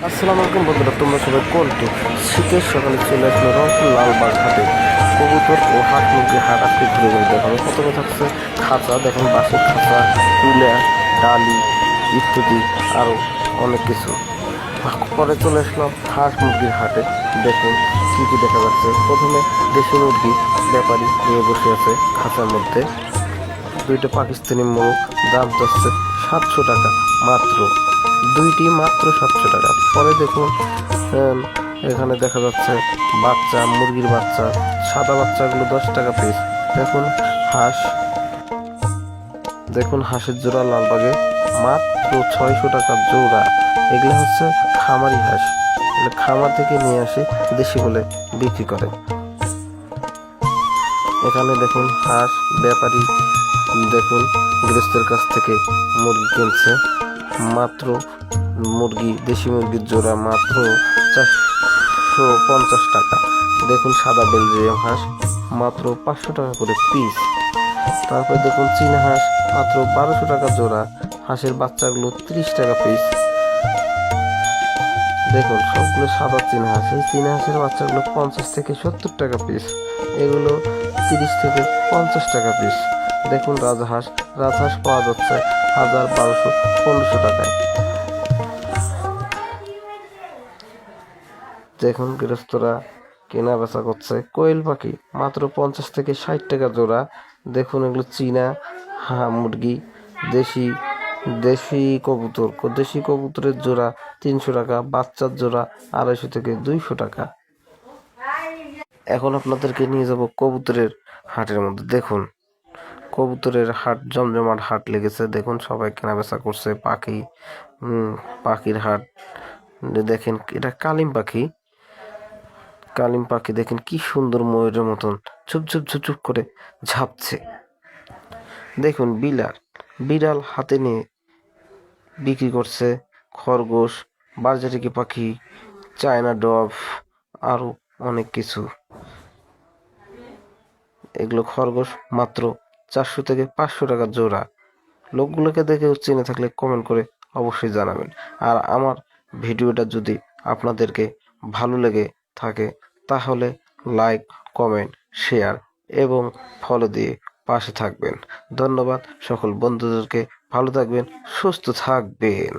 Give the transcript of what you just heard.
আসসালামু আলাইকুম বন্ধুরা, তোমরা সবাই কোনটি শীতের সকালে চলে আসলো রংপুর লালবাগ হাটে। কবুতর ও হাট মুরগি হাট আজকে ঘুরে ঘুরে দেখাবো। প্রথমে থাকছে খাঁচা, দেখুন বাঁশের খাঁচা, তুলা, ডালি ইত্যাদি আরও অনেক কিছু। পরে চলে আসলাম হাঁস মুরগির হাটে। দেখুন কি কি দেখা যাচ্ছে। প্রথমে দেশি মুরগি ব্যাপারী নিয়ে বসে আছে খাঁচার মধ্যে। দুইটা পাকিস্তানি মোরগ, দাম যাচ্ছে 700 টাকা মাত্র, দুইটি মাত্র 700 টাকা। পরে দেখুন এখানে দেখা যাচ্ছে বাচ্চা, মুরগির বাচ্চা, সাদা বাচ্চাগুলো 10 টাকা পিস। দেখুন হাঁস, দেখুন হাঁসের জোড়া লালবাগে মাত্র 600 টাকা জোড়া। এগুলো হচ্ছে খামারি হাঁস, খামার থেকে নিয়ে আসে দেশি বলে বিক্রি করে। এখানে দেখুন হাঁস ব্যাপারী, দেখুন গৃহস্থের কাছ থেকে মুরগি কিনছে মাত্র, মুরগি দেশি মুরগির জোড়া মাত্র 450 টাকা। দেখুন সাদা বেলজিয়াম হাঁস মাত্র 500 টাকা করে পিস। তারপর দেখুন চীনা হাঁস মাত্র 1200 টাকা জোড়া। হাঁসের বাচ্চাগুলো 30 টাকা পিস। দেখুন সবগুলো সাদা চীনা হাঁস। এই চীনা হাঁসের বাচ্চাগুলো 50 থেকে 70 টাকা পিস। এগুলো 30 থেকে 50 টাকা পিস। দেখুন রাজহাঁস, রাজহাঁস পাওয়া যাচ্ছে 1000, 1200, 1500 টাকায়। দেখুন গৃহস্থরা কেনা বেচা করছে কোয়েল পাখি মাত্র 50 থেকে 60 টাকা জোড়া। দেখুন এগুলো চীনা মুরগি, দেশি দেশি কবুতর, দেশি কবুতরের জোড়া 300 টাকা, বাচ্চার জোড়া 250 থেকে 200 টাকা। এখন আপনাদেরকে নিয়ে যাব কবুতরের হাটের মধ্যে। দেখুন কবুতরের হাট জমজমাট হাট লেগেছে। দেখুন সবাই কেনা বেচা করছে। পাখির হাট। দেখেন এটা কালিম পাখি, কালিম পাখি দেখেন কি সুন্দর ময়ূরের মতন চুপ চুপ চুপ চুপ করে ঝাপছে। দেখুন বিড়াল হাতে নিয়ে বিক্রি করছে খরগোশ, বারজারিকি পাখি, চায়না ডভ, আরো অনেক কিছু। এগুলো খরগোশ মাত্র 400 থেকে 500 টাকা জোড়া। লোকগুলোকে দেখে চিনে থাকলে কমেন্ট করে অবশ্যই জানাবেন। আর আমার ভিডিওটা যদি আপনাদেরকে ভালো লেগে থাকে তাহলে লাইক, কমেন্ট, শেয়ার এবং ফলো দিয়ে পাশে থাকবেন। ধন্যবাদ সকল বন্ধুদেরকে। ভালো থাকবেন, সুস্থ থাকবেন।